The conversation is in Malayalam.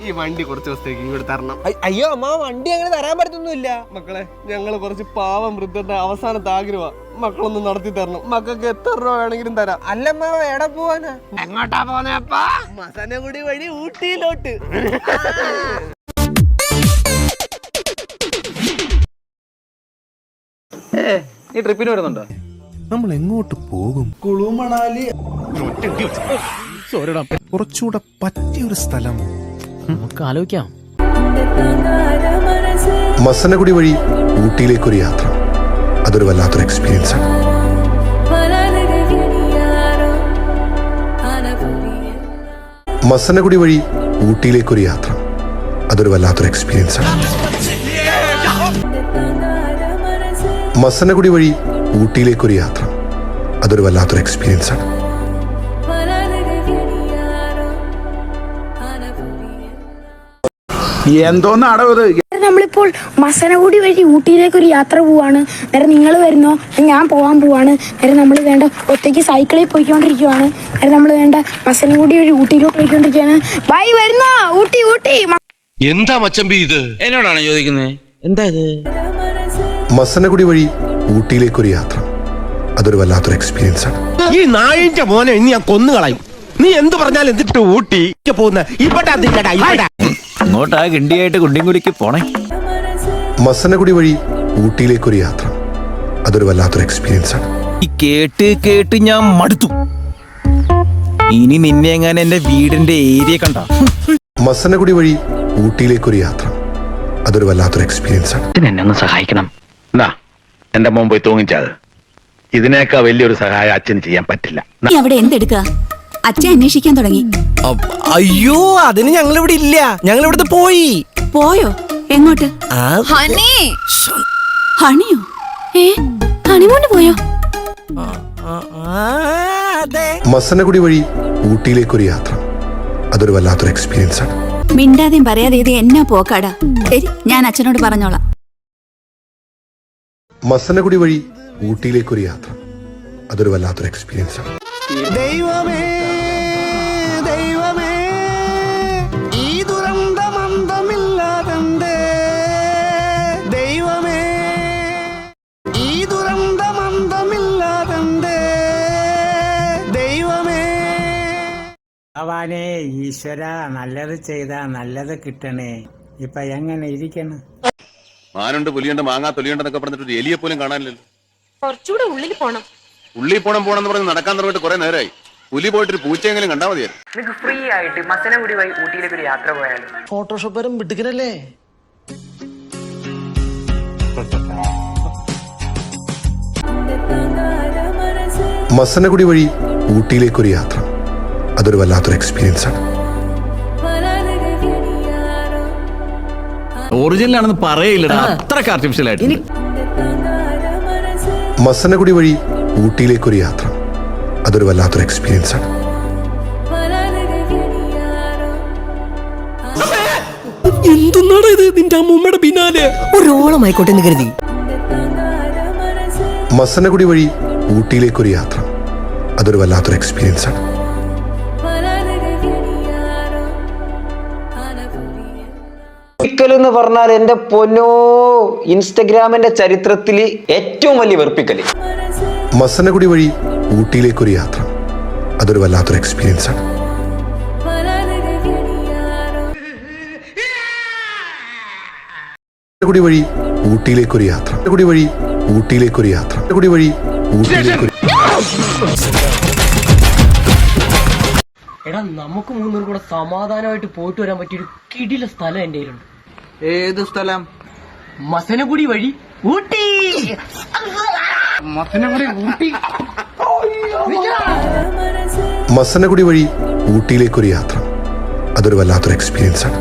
ഈ വണ്ടി കുറച്ച് ദിവസത്തേക്ക് ഇവിടെ തരണം. അയ്യോ അമ്മ, വണ്ടി അങ്ങനെ തരാൻ പറ്റത്തൊന്നുമില്ല മക്കളെ, ഞങ്ങള് കുറച്ച് പാവം വൃദ്ധന്റെ അവസാനത്തെ ആഗ്രഹ മക്കളൊന്ന് നടത്തി തരണം. മക്കൾക്ക് എത്ര രൂപ വേണമെങ്കിലും തരാം. അല്ലമ്മ, എവിടെ പോവാനാ? എങ്ങോട്ടാ പോന്നേപ്പാ? മസനഗുഡി വഴി ഊട്ടിയിലോട്ട്. ഈ ട്രിപ്പിന് വരുന്നുണ്ടോ? നമ്മൾ എങ്ങോട്ട് പോകും? കുളു മണാലി കുറച്ചുകൂടെ പറ്റിയൊരു സ്ഥലം നമുക്ക് ആലോചിക്കാം. മസനഗുഡി വഴി ഊട്ടിയിലേക്കൊരു യാത്ര, അതൊരു വല്ലാത്തൊരു എക്സ്പീരിയൻസ് ആണ്. മസനഗുഡി വഴി ഊട്ടിയിലേക്കൊരു യാത്ര, അതൊരു വല്ലാത്തൊരു എക്സ്പീരിയൻസ് ആണ്. മസനഗുഡി വഴി ഊട്ടിയിലേക്കൊരു യാത്ര, അതൊരു വല്ലാത്തൊരു എക്സ്പീരിയൻസ് ആണ്. എന്തോന്നാടോ ഇത്? നമ്മളിപ്പോൾ മസനഗുഡി വഴി ഊട്ടിയിലേക്ക് ഒരു യാത്ര പോവാണ്. നേരെ നിങ്ങൾ വരുന്നോ? ഞാൻ പോകാൻ പോവാണ്. നേരെ നമ്മൾ വേണ്ട ഒറ്റയ്ക്ക് സൈക്കിളിൽ പോയിക്കൊണ്ടിരിക്കുവാണ്. നേരെ നമ്മൾ വേണ്ട മസനഗുഡി വഴി ഊട്ടിയിലോട്ട് പോയിക്കൊണ്ടിരിക്കുകയാണ്. ബൈ, വരുന്നോ? ഊട്ടി ഊട്ടി. എന്താ മച്ചമ്പി ഇത്? എന്നോടാണ് ചോദിക്കുന്നത്? എന്താ ഇത്? മസനഗുഡി വഴി ഊട്ടിയിലേക്കൊരു യാത്ര, അതൊരു വല്ലാത്തൊരു എക്സ്പീരിയൻസ് ആണ്. ഈ നായിന്റെ മോനെ ഇനി ഞാൻ കൊന്നുകളയും. നീ എന്ത് പറഞ്ഞാലും എന്നിട്ട് ഊട്ടി പോകുന്ന ഇവിടെ ഇങ്ങോട്ടാ ഗണ്ടിയായിട്ട് കുണ്ടിൻകുടിക്ക് പോണേ. മസനഗുഡി വഴി ഊട്ടിയിലേക്കൊരു യാത്ര, അതൊരു വല്ലാത്തൊരു എക്സ്പീരിയൻസ് ആണ്. ഈ കേട്ട് കേട്ട് ഞാൻ മടുത്തു. ഇനി നിന്നെ എങ്ങനെ എന്റെ വീടിന്റെ ഏരിയ കണ്ട. മസനഗുഡി വഴി ഊട്ടിയിലേക്കൊരു യാത്ര, അതൊരു വല്ലാത്തൊരു എക്സ്പീരിയൻസ് ആണ്. എന്നെ ഒന്ന് സഹായിക്കണം. എന്റെ മോൻ പോയി തൂങ്ങിച്ചത്. ഇതിനേക്കാ വലിയൊരു സഹായം അച്ഛന് ചെയ്യാൻ പറ്റില്ല. നീ അവിടെ എന്തെടുക്ക? അച്ഛൻ അന്വേഷിക്കാൻ തുടങ്ങി. അയ്യോ, അതിന് ഞങ്ങൾ ഇവിടെ ഇല്ല. ഞങ്ങൾ ഇവിടുത്തെ പോയി. പോയോ? എങ്ങോട്ട്? ഹണിയോ? ഹണിമൂണ് പോയോ? മസനഗുഡി വഴി ഊട്ടിയിലേക്കൊരു യാത്ര, അതൊരു വല്ലാത്തൊരു എക്സ്പീരിയൻസ് ആണ്. മിണ്ടാതെയും പറയാതെ ഇത് എന്നാ പോക്കാടാ. ശരി, ഞാൻ അച്ഛനോട് പറഞ്ഞോളാം. മസനഗുഡി വഴി ഊട്ടിയിലേക്കൊരു യാത്ര, അതൊരു വല്ലാത്തൊരു എക്സ്പീരിയൻസ് ആണ്. ദൈവമേ ദൈവമേ, ഈ ദുരന്തമന്തമില്ലാതെ ദൈവമേ, ഈ ദുരന്തമന്തമില്ലാതെ ദൈവമേ. ഭഗവാനേ, ഈശ്വര, നല്ലത് ചെയ്താ നല്ലത് കിട്ടണേ. ഇപ്പൊ എങ്ങനെ ഇരിക്കണം? മാനുണ്ട്, പുലിയുണ്ട്, മാങ്ങാ തൊലിയുണ്ടെന്നൊക്കെ പറഞ്ഞിട്ട് ഒരു എലിയെ പോലും കാണാനില്ലല്ലോ. കുറച്ചുകൂടെ ഉള്ളിൽ പോണം. ഉള്ളി പോണെന്ന് പറഞ്ഞ് നടക്കാൻ തുടങ്ങിയിട്ട് കുറെ നേരമായി. പുലി പോയിട്ട് ഒരു പൂച്ചയെങ്കിലും കണ്ടാൽ മതിയായിരുന്നു. നിങ്ങൾക്ക് ഫ്രീ ആയിട്ട് മസനഗുഡി വഴി ഊട്ടിയിലേക്ക് ഒരു യാത്ര പോയാലും. ഫോട്ടോഷോപ്പറും വിട്ടുകരല്ലേ? മസനഗുഡി വഴി ഊട്ടിയിലേക്കൊരു യാത്ര, അതൊരു വല്ലാത്തൊരു എക്സ്പീരിയൻസ് ആണ്. ഒറിജിനൽ ആണെന്ന് പറയില്ലടാ, അത്രക്ക് ആർട്ടിഫിഷ്യൽ ആയിട്ട്. മസനഗുഡി വഴി ഊട്ടിയിലേക്കൊരു യാത്ര, അതൊരു വല്ലാത്തൊരു എക്സ്പീരിയൻസ് ആണ്. എന്തുന്നാടാ ഇത്? നിന്റെ അമ്മൂമ്മയുടെ പിന്നാലെ ഒരോളമായിക്കോട്ടെ എന്ന് കരുതി. മസനഗുഡി വഴി ഊട്ടിയിലേക്കൊരു യാത്ര, അതൊരു വല്ലാത്തൊരു എക്സ്പീരിയൻസ് ആണ്. വെറുപ്പിക്കൽ എന്ന് പറഞ്ഞാൽ എന്റെ പൊന്നോ, ഇൻസ്റ്റഗ്രാമിന്റെ ചരിത്രത്തിൽ ഏറ്റവും വലിയ വെറുപ്പിക്കല്. മസനഗുഡി വഴി ഊട്ടിയിലേക്കൊരു യാത്ര, അതൊരു വല്ലാത്തൊരു എക്സ്പീരിയൻസ് ആണ്. മസനഗുഡി വഴി ഊട്ടിയിലേക്കൊരു യാത്ര, മസനഗുഡി വഴി ഊട്ടിയിലേക്കൊരു യാത്ര, മസനഗുഡി വഴി ഊട്ടിയിലേക്കൊരു. എടാ, നമുക്ക് മൂന്നൂർ കൂടെ സമാധാനമായിട്ട് പോയിട്ട് വരാൻ പറ്റിയൊരു കിടില സ്ഥലം എന്റെ കയ്യിലുണ്ട്. ഏത് സ്ഥലം? മസനഗുഡി വഴി ഊട്ടി. മസനഗുഡി ഊട്ടി. മസനഗുഡി വഴി ഊട്ടിയിലേക്കൊരു യാത്ര, അതൊരു വല്ലാത്തൊരു എക്സ്പീരിയൻസ് ആണ്.